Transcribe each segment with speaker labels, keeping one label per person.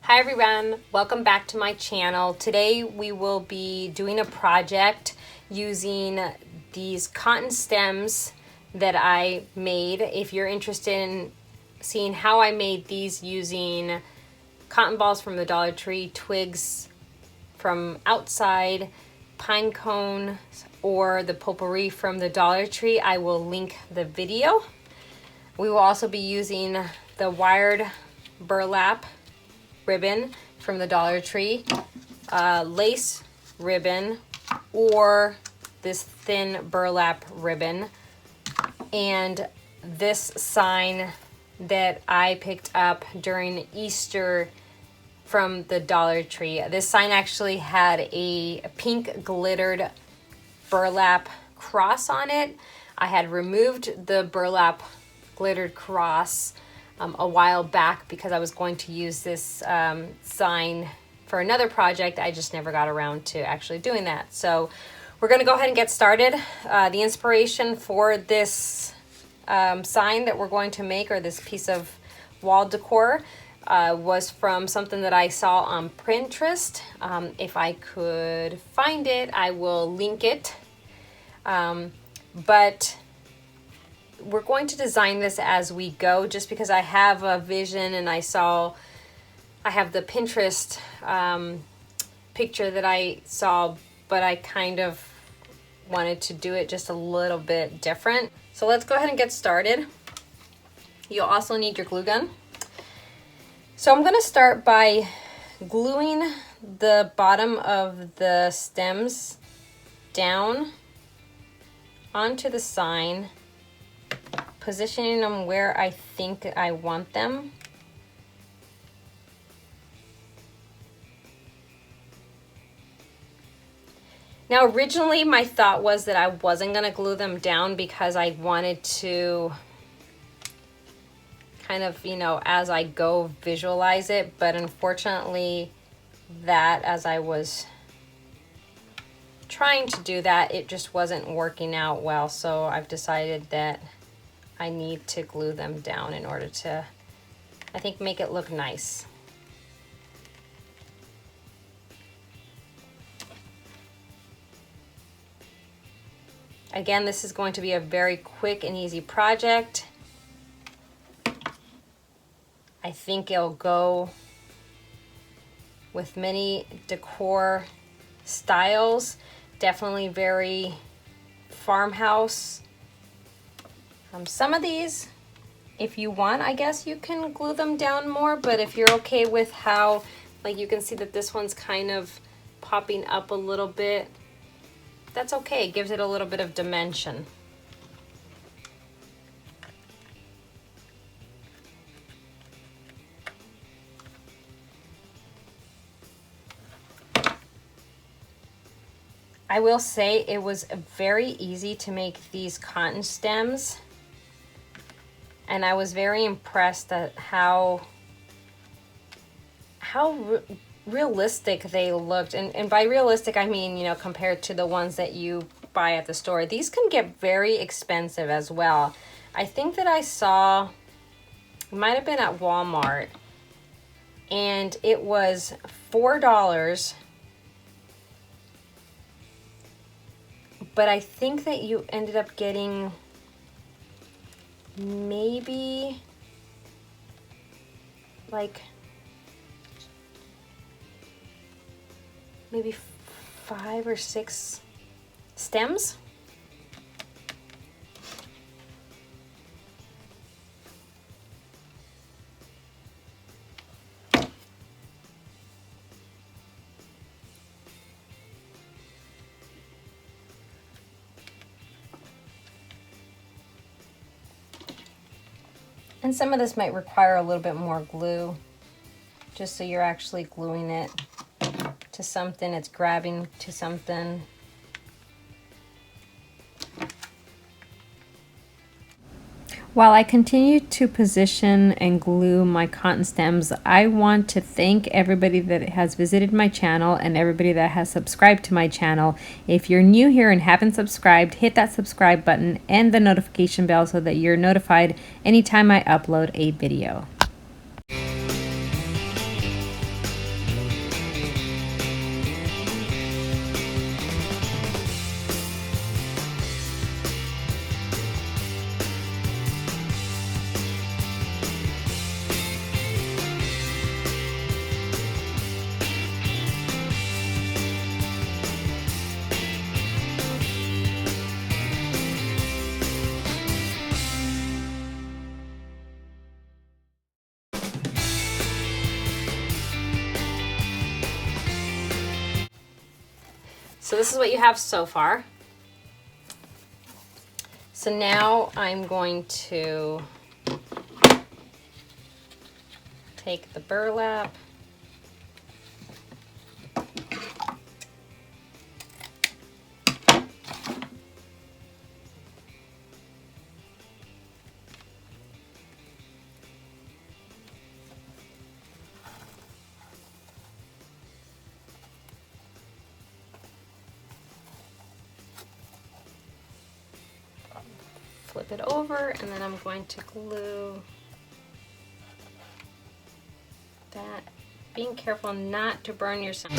Speaker 1: Hi everyone, welcome back to my channel. Today we will be doing a project using these cotton stems that I made. If you're interested in seeing how I made these using cotton balls from the Dollar Tree, twigs from outside, pine cone, or the potpourri from the Dollar Tree, I will link the video. We will also be using the wired burlap ribbon from the Dollar Tree, lace ribbon, or this thin burlap ribbon, and this sign that I picked up during Easter from the Dollar Tree. This sign actually had a pink glittered burlap cross on it. I had removed the burlap glittered cross a while back because I was going to use this sign for another project. I just never got around to actually doing that. So we're going to go ahead and get started. The inspiration for this sign that we're going to make, or this piece of wall decor, was from something that I saw on Pinterest. If I could find it, I will link it. But we're going to design this as we go, just because I have a vision and I have the Pinterest picture that I saw, but I kind of wanted to do it just a little bit different. So let's go ahead and get started. You'll also need your glue gun. So I'm going to start by gluing the bottom of the stems down onto the sign, positioning them where I think I want them. Now, originally my thought was that I wasn't going to glue them down because I wanted to kind of, as I go, visualize it. But unfortunately, that as I was trying to do that, it just wasn't working out well. So I've decided that I need to glue them down in order to, I think, make it look nice. Again, this is going to be a very quick and easy project. I think it'll go with many decor styles. Definitely very farmhouse. Some of these, if you want, I guess you can glue them down more, but if you're okay with how, like, you can see that this one's kind of popping up a little bit, that's okay. It gives it a little bit of dimension. I will say it was very easy to make these cotton stems, and I was very impressed at how realistic they looked. And by realistic, I mean, compared to the ones that you buy at the store. These can get very expensive as well. I think that I saw, it might have been at Walmart, and it was $4. But I think that you ended up getting maybe maybe 5 or 6 stems. And some of this might require a little bit more glue, just so you're actually gluing it to something, it's grabbing to something. While I continue to position and glue my cotton stems, I want to thank everybody that has visited my channel and everybody that has subscribed to my channel. If you're new here and haven't subscribed, hit that subscribe button and the notification bell so that you're notified anytime I upload a video. So this is what you have so far. So now I'm going to take the burlap, flip it over, and then I'm going to glue that, being careful not to burn your sign.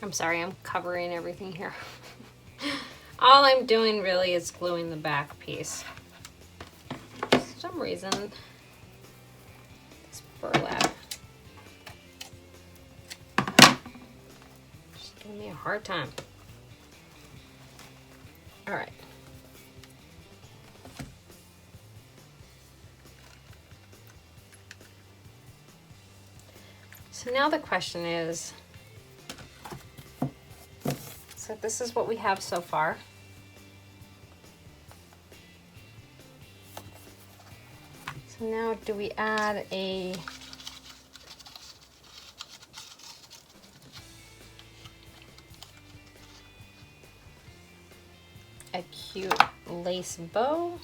Speaker 1: I'm sorry, I'm covering everything here. All I'm doing really is gluing the back piece. For some reason, this burlap is giving me a hard time. All right. So now the question is, so this is what we have so far. So now do we add a cute lace bow?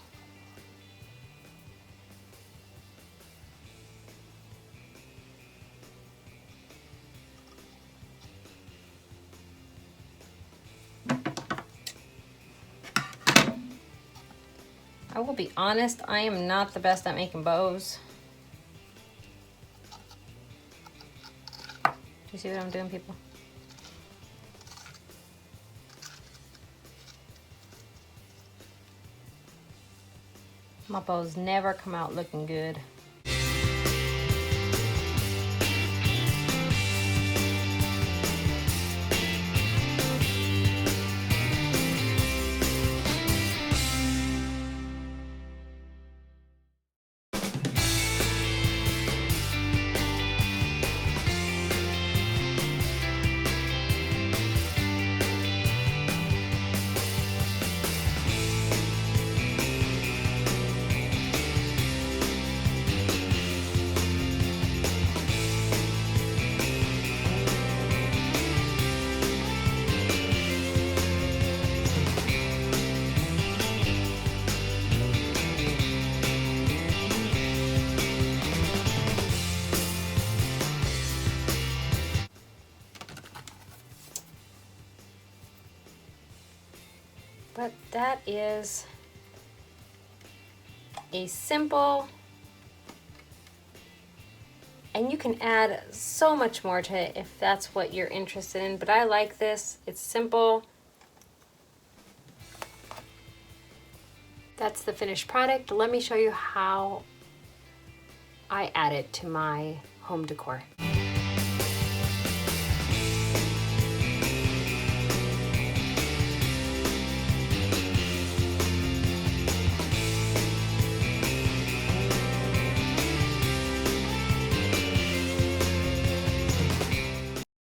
Speaker 1: I will be honest, I am not the best at making bows. Do you see what I'm doing, people? My bows never come out looking good. But that is a simple, and you can add so much more to it if that's what you're interested in, but I like this. It's simple. That's the finished product. Let me show you how I add it to my home decor.